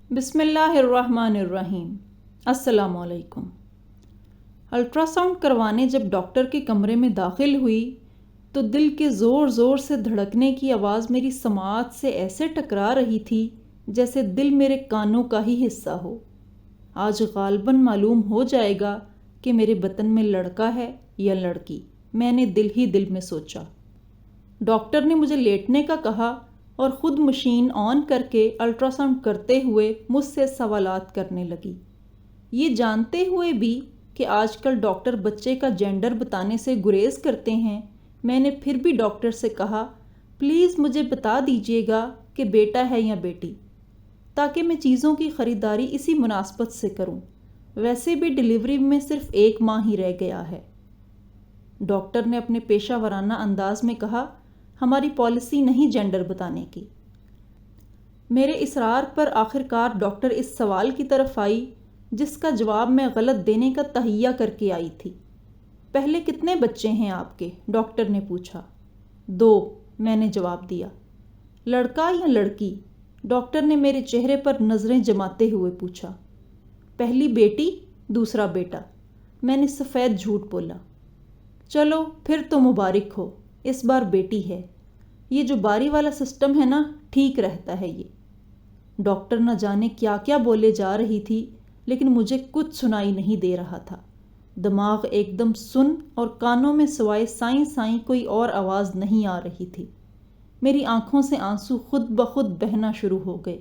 بسم اللہ الرحمن الرحیم۔ السلام علیکم۔ الٹرا ساؤنڈ کروانے جب ڈاکٹر کے کمرے میں داخل ہوئی تو دل کے زور زور سے دھڑکنے کی آواز میری سماعت سے ایسے ٹکرا رہی تھی جیسے دل میرے کانوں کا ہی حصہ ہو۔ آج غالباً معلوم ہو جائے گا کہ میرے بطن میں لڑکا ہے یا لڑکی، میں نے دل ہی دل میں سوچا۔ ڈاکٹر نے مجھے لیٹنے کا کہا اور خود مشین آن کر کے الٹرا ساؤنڈ کرتے ہوئے مجھ سے سوالات کرنے لگی، یہ جانتے ہوئے بھی کہ آج کل ڈاکٹر بچے کا جینڈر بتانے سے گریز کرتے ہیں۔ میں نے پھر بھی ڈاکٹر سے کہا، پلیز مجھے بتا دیجیے گا کہ بیٹا ہے یا بیٹی، تاکہ میں چیزوں کی خریداری اسی مناسبت سے کروں۔ ویسے بھی ڈیلیوری میں صرف 1 ماہ ہی رہ گیا ہے۔ ڈاکٹر نے اپنے پیشہ ورانہ انداز میں کہا، ہماری پالیسی نہیں جینڈر بتانے کی۔ میرے اصرار پر آخرکار ڈاکٹر اس سوال کی طرف آئی جس کا جواب میں غلط دینے کا تہیہ کر کے آئی تھی۔ پہلے کتنے بچے ہیں آپ کے؟ ڈاکٹر نے پوچھا۔ 2، میں نے جواب دیا۔ لڑکا یا لڑکی؟ ڈاکٹر نے میرے چہرے پر نظریں جماتے ہوئے پوچھا۔ پہلی بیٹی، دوسرا بیٹا، میں نے سفید جھوٹ بولا۔ چلو پھر تو مبارک ہو، اس بار بیٹی ہے۔ یہ جو باری والا سسٹم ہے نا، ٹھیک رہتا ہے یہ۔ ڈاکٹر نہ جانے کیا کیا بولے جا رہی تھی، لیکن مجھے کچھ سنائی نہیں دے رہا تھا۔ دماغ ایک دم سن اور کانوں میں سوائے سائیں سائیں کوئی اور آواز نہیں آ رہی تھی۔ میری آنکھوں سے آنسو خود بخود بہنا شروع ہو گئے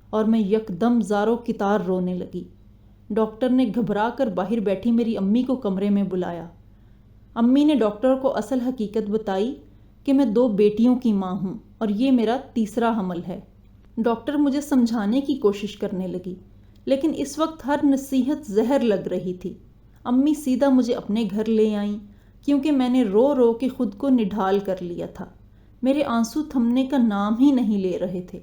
اور میں یکدم زاروں کی طرح رونے لگی۔ ڈاکٹر نے گھبرا کر باہر بیٹھی میری امی کو کمرے میں بلایا۔ امی نے ڈاکٹر کو اصل حقیقت بتائی کہ میں 2 بیٹیوں کی ماں ہوں اور یہ میرا تیسرا حمل ہے۔ ڈاکٹر مجھے سمجھانے کی کوشش کرنے لگی، لیکن اس وقت ہر نصیحت زہر لگ رہی تھی۔ امی سیدھا مجھے اپنے گھر لے آئیں کیونکہ میں نے رو رو کے خود کو نڈھال کر لیا تھا۔ میرے آنسو تھمنے کا نام ہی نہیں لے رہے تھے۔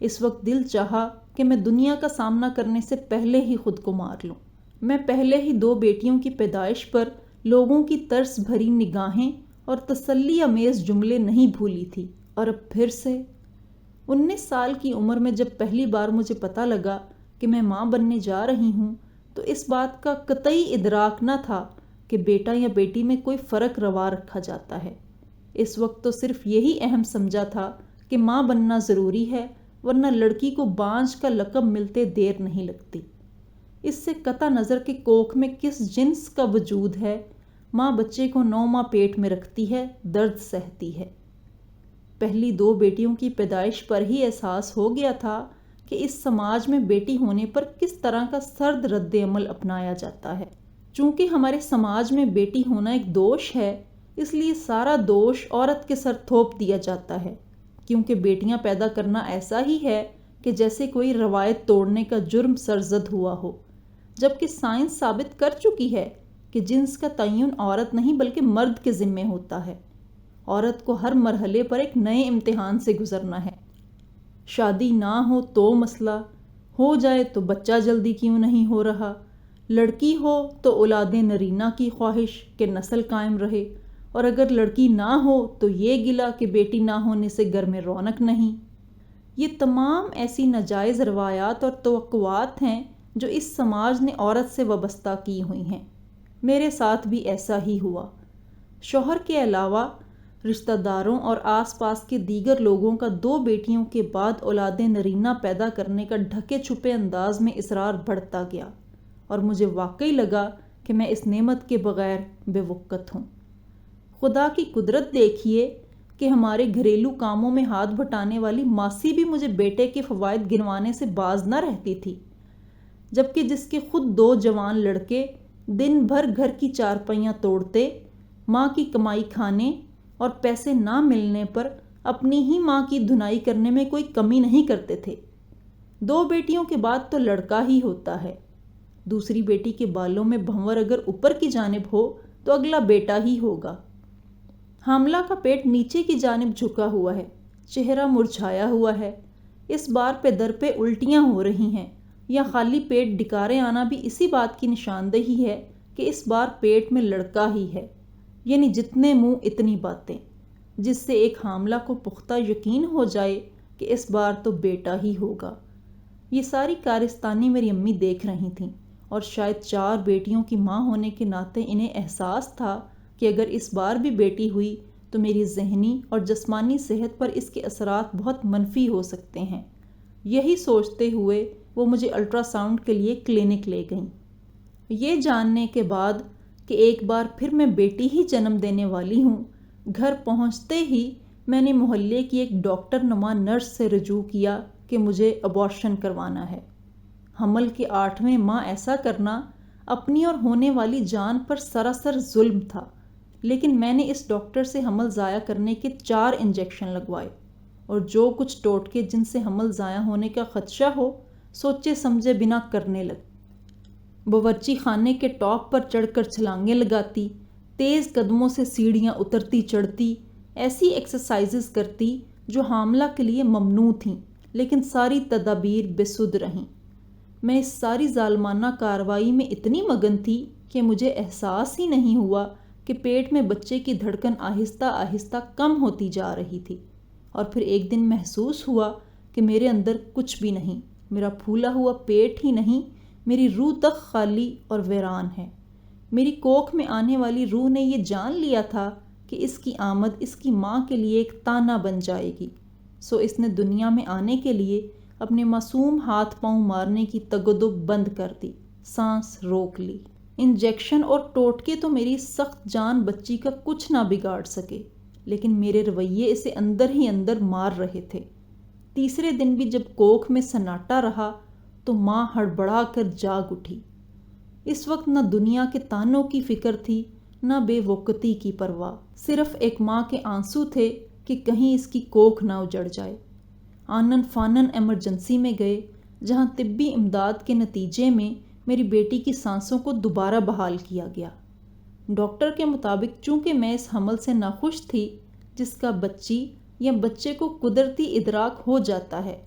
اس وقت دل چاہا کہ میں دنیا کا سامنا کرنے سے پہلے ہی خود کو مار لوں۔ میں پہلے ہی 2 بیٹیوں کی پیدائش پر لوگوں کی ترس بھری نگاہیں اور تسلی آمیز جملے نہیں بھولی تھی، اور اب پھر سے 19 سال کی عمر میں جب پہلی بار مجھے پتہ لگا کہ میں ماں بننے جا رہی ہوں تو اس بات کا قطعی ادراک نہ تھا کہ بیٹا یا بیٹی میں کوئی فرق روا رکھا جاتا ہے۔ اس وقت تو صرف یہی اہم سمجھا تھا کہ ماں بننا ضروری ہے، ورنہ لڑکی کو بانجھ کا لقب ملتے دیر نہیں لگتی۔ اس سے قطع نظر کہ کوکھ میں کس جنس کا وجود ہے، ماں بچے کو 9 ماہ پیٹ میں رکھتی ہے، درد سہتی ہے۔ پہلی 2 بیٹیوں کی پیدائش پر ہی احساس ہو گیا تھا کہ اس سماج میں بیٹی ہونے پر کس طرح کا سرد رد عمل اپنایا جاتا ہے۔ چونکہ ہمارے سماج میں بیٹی ہونا ایک دوش ہے، اس لیے سارا دوش عورت کے سر تھوپ دیا جاتا ہے، کیونکہ بیٹیاں پیدا کرنا ایسا ہی ہے کہ جیسے کوئی روایت توڑنے کا جرم سرزد ہوا ہو، جبکہ سائنس ثابت کر چکی ہے کہ جنس کا تعین عورت نہیں بلکہ مرد کے ذمے ہوتا ہے۔ عورت کو ہر مرحلے پر ایک نئے امتحان سے گزرنا ہے۔ شادی نہ ہو تو مسئلہ، ہو جائے تو بچہ جلدی کیوں نہیں ہو رہا، لڑکی ہو تو اولاد نرینہ کی خواہش کہ نسل قائم رہے، اور اگر لڑکی نہ ہو تو یہ گلہ کہ بیٹی نہ ہونے سے گھر میں رونق نہیں۔ یہ تمام ایسی ناجائز روایات اور توقعات ہیں جو اس سماج نے عورت سے وابستہ کی ہوئی ہیں۔ میرے ساتھ بھی ایسا ہی ہوا۔ شوہر کے علاوہ رشتہ داروں اور آس پاس کے دیگر لوگوں کا 2 بیٹیوں کے بعد اولاد نرینہ پیدا کرنے کا ڈھکے چھپے انداز میں اصرار بڑھتا گیا، اور مجھے واقعی لگا کہ میں اس نعمت کے بغیر بے وقت ہوں۔ خدا کی قدرت دیکھیے کہ ہمارے گھریلو کاموں میں ہاتھ بٹانے والی ماسی بھی مجھے بیٹے کے فوائد گنوانے سے باز نہ رہتی تھی، جبکہ جس کے خود 2 جوان لڑکے دن بھر گھر کی چارپائیاں توڑتے، ماں کی کمائی کھانے اور پیسے نہ ملنے پر اپنی ہی ماں کی دھنائی کرنے میں کوئی کمی نہیں کرتے تھے۔ 2 بیٹیوں کے بعد تو لڑکا ہی ہوتا ہے۔ دوسری بیٹی کے بالوں میں بھنور اگر اوپر کی جانب ہو تو اگلا بیٹا ہی ہوگا۔ حاملہ کا پیٹ نیچے کی جانب جھکا ہوا ہے، چہرہ مرجھایا ہوا ہے۔ اس بار پہ در پہ الٹیاں ہو رہی ہیں، یا خالی پیٹ ڈکارے آنا بھی اسی بات کی نشاندہی ہے کہ اس بار پیٹ میں لڑکا ہی ہے، یعنی جتنے منہ اتنی باتیں، جس سے ایک حاملہ کو پختہ یقین ہو جائے کہ اس بار تو بیٹا ہی ہوگا۔ یہ ساری کارستانی میری امی دیکھ رہی تھیں اور شاید 4 بیٹیوں کی ماں ہونے کے ناطے انہیں احساس تھا کہ اگر اس بار بھی بیٹی ہوئی تو میری ذہنی اور جسمانی صحت پر اس کے اثرات بہت منفی ہو سکتے ہیں۔ یہی سوچتے ہوئے وہ مجھے الٹرا ساؤنڈ کے لیے کلینک لے گئیں۔ یہ جاننے کے بعد کہ ایک بار پھر میں بیٹی ہی جنم دینے والی ہوں، گھر پہنچتے ہی میں نے محلے کی ایک ڈاکٹر نما نرس سے رجوع کیا کہ مجھے ابارشن کروانا ہے۔ حمل کے 8ویں ماہ ایسا کرنا اپنی اور ہونے والی جان پر سراسر ظلم تھا، لیکن میں نے اس ڈاکٹر سے حمل ضائع کرنے کے 4 انجیکشن لگوائے اور جو کچھ ٹوٹکے جن سے حمل ضائع ہونے کا خدشہ ہو سوچے سمجھے بنا کرنے لگ۔ باورچی خانے کے ٹاپ پر چڑھ کر چھلانگیں لگاتی، تیز قدموں سے سیڑھیاں اترتی چڑھتی، ایسی ایکسرسائزز کرتی جو حاملہ کے لیے ممنوع تھیں، لیکن ساری تدابیر بے سود رہیں۔ میں اس ساری ظالمانہ کارروائی میں اتنی مگن تھی کہ مجھے احساس ہی نہیں ہوا کہ پیٹ میں بچے کی دھڑکن آہستہ آہستہ کم ہوتی جا رہی تھی، اور پھر ایک دن محسوس ہوا کہ میرے اندر کچھ بھی نہیں، میرا پھولا ہوا پیٹ ہی نہیں، میری روح تک خالی اور ویران ہے۔ میری کوکھ میں آنے والی روح نے یہ جان لیا تھا کہ اس کی آمد اس کی ماں کے لیے ایک تانا بن جائے گی، سو اس نے دنیا میں آنے کے لیے اپنے معصوم ہاتھ پاؤں مارنے کی تگودب بند کر دی، سانس روک لی۔ انجیکشن اور ٹوٹکے تو میری سخت جان بچی کا کچھ نہ بگاڑ سکے، لیکن میرے رویے اسے اندر ہی اندر مار رہے تھے۔ تیسرے دن بھی جب کوکھ میں سناٹا رہا تو ماں ہڑبڑا کر جاگ اٹھی۔ اس وقت نہ دنیا کے تانوں کی فکر تھی، نہ بے وقتی کی پرواہ، صرف ایک ماں کے آنسو تھے کہ کہیں اس کی کوکھ نہ اجڑ جائے۔ آنن فانن ایمرجنسی میں گئے، جہاں طبی امداد کے نتیجے میں میری بیٹی کی سانسوں کو دوبارہ بحال کیا گیا۔ ڈاکٹر کے مطابق چونکہ میں اس حمل سے ناخوش تھی جس کا بچی یا بچے کو قدرتی ادراک ہو جاتا ہے،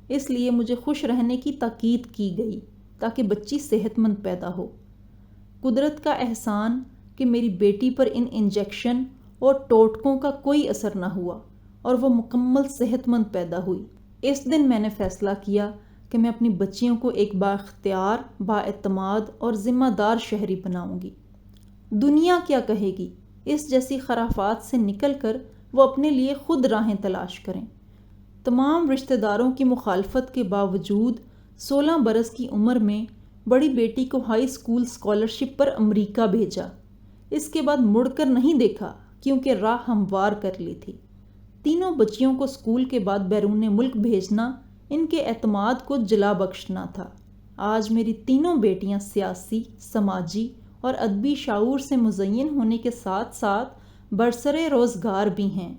اس لیے مجھے خوش رہنے کی تاکید کی گئی تاکہ بچی صحت مند پیدا ہو۔ قدرت کا احسان کہ میری بیٹی پر ان انجیکشن اور ٹوٹکوں کا کوئی اثر نہ ہوا اور وہ مکمل صحت مند پیدا ہوئی۔ اس دن میں نے فیصلہ کیا کہ میں اپنی بچیوں کو ایک بااختیار، بااعتماد اور ذمہ دار شہری بناؤں گی۔ دنیا کیا کہے گی، اس جیسی خرافات سے نکل کر وہ اپنے لیے خود راہیں تلاش کریں۔ تمام رشتہ داروں کی مخالفت کے باوجود 16 برس کی عمر میں بڑی بیٹی کو ہائی اسکول اسکالرشپ پر امریکہ بھیجا۔ اس کے بعد مڑ کر نہیں دیکھا کیونکہ راہ ہموار کر لی تھی۔ تینوں بچیوں کو اسکول کے بعد بیرون ملک بھیجنا ان کے اعتماد کو جلا بخشنا تھا۔ آج میری تینوں بیٹیاں سیاسی، سماجی اور ادبی شعور سے مزین ہونے کے ساتھ ساتھ برسرِ روزگار بھی ہیں۔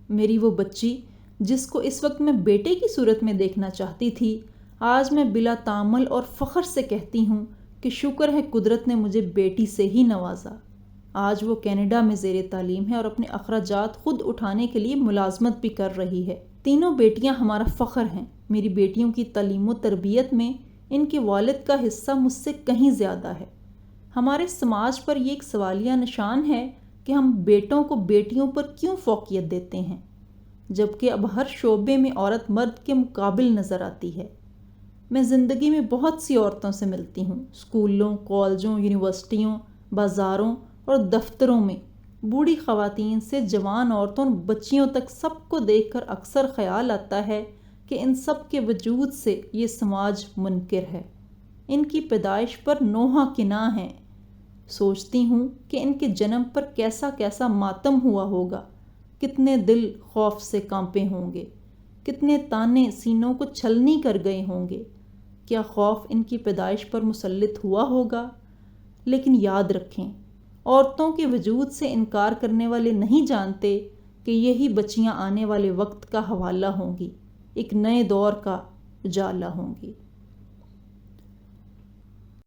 میری وہ بچی جس کو اس وقت میں بیٹے کی صورت میں دیکھنا چاہتی تھی، آج میں بلا تامل اور فخر سے کہتی ہوں کہ شکر ہے قدرت نے مجھے بیٹی سے ہی نوازا۔ آج وہ کینیڈا میں زیر تعلیم ہے اور اپنے اخراجات خود اٹھانے کے لیے ملازمت بھی کر رہی ہے۔ تینوں بیٹیاں ہمارا فخر ہیں۔ میری بیٹیوں کی تعلیم و تربیت میں ان کے والد کا حصہ مجھ سے کہیں زیادہ ہے۔ ہمارے سماج پر یہ ایک سوالیہ نشان ہے کہ ہم بیٹوں کو بیٹیوں پر کیوں فوقیت دیتے ہیں، جبکہ اب ہر شعبے میں عورت مرد کے مقابل نظر آتی ہے۔ میں زندگی میں بہت سی عورتوں سے ملتی ہوں، اسکولوں، کالجوں، یونیورسٹیوں، بازاروں اور دفتروں میں، بوڑھی خواتین سے جوان عورتوں اور بچیوں تک سب کو دیکھ کر اکثر خیال آتا ہے کہ ان سب کے وجود سے یہ سماج منکر ہے، ان کی پیدائش پر نوحہ کناں ہے۔ سوچتی ہوں کہ ان کے جنم پر کیسا کیسا ماتم ہوا ہوگا، کتنے دل خوف سے کانپے ہوں گے، کتنے تانے سینوں کو چھلنی کر گئے ہوں گے۔ کیا خوف ان کی پیدائش پر مسلط ہوا ہوگا؟ لیکن یاد رکھیں، عورتوں کے وجود سے انکار کرنے والے نہیں جانتے کہ یہی بچیاں آنے والے وقت کا حوالہ ہوں گی، ایک نئے دور کا اجالا ہوں گی۔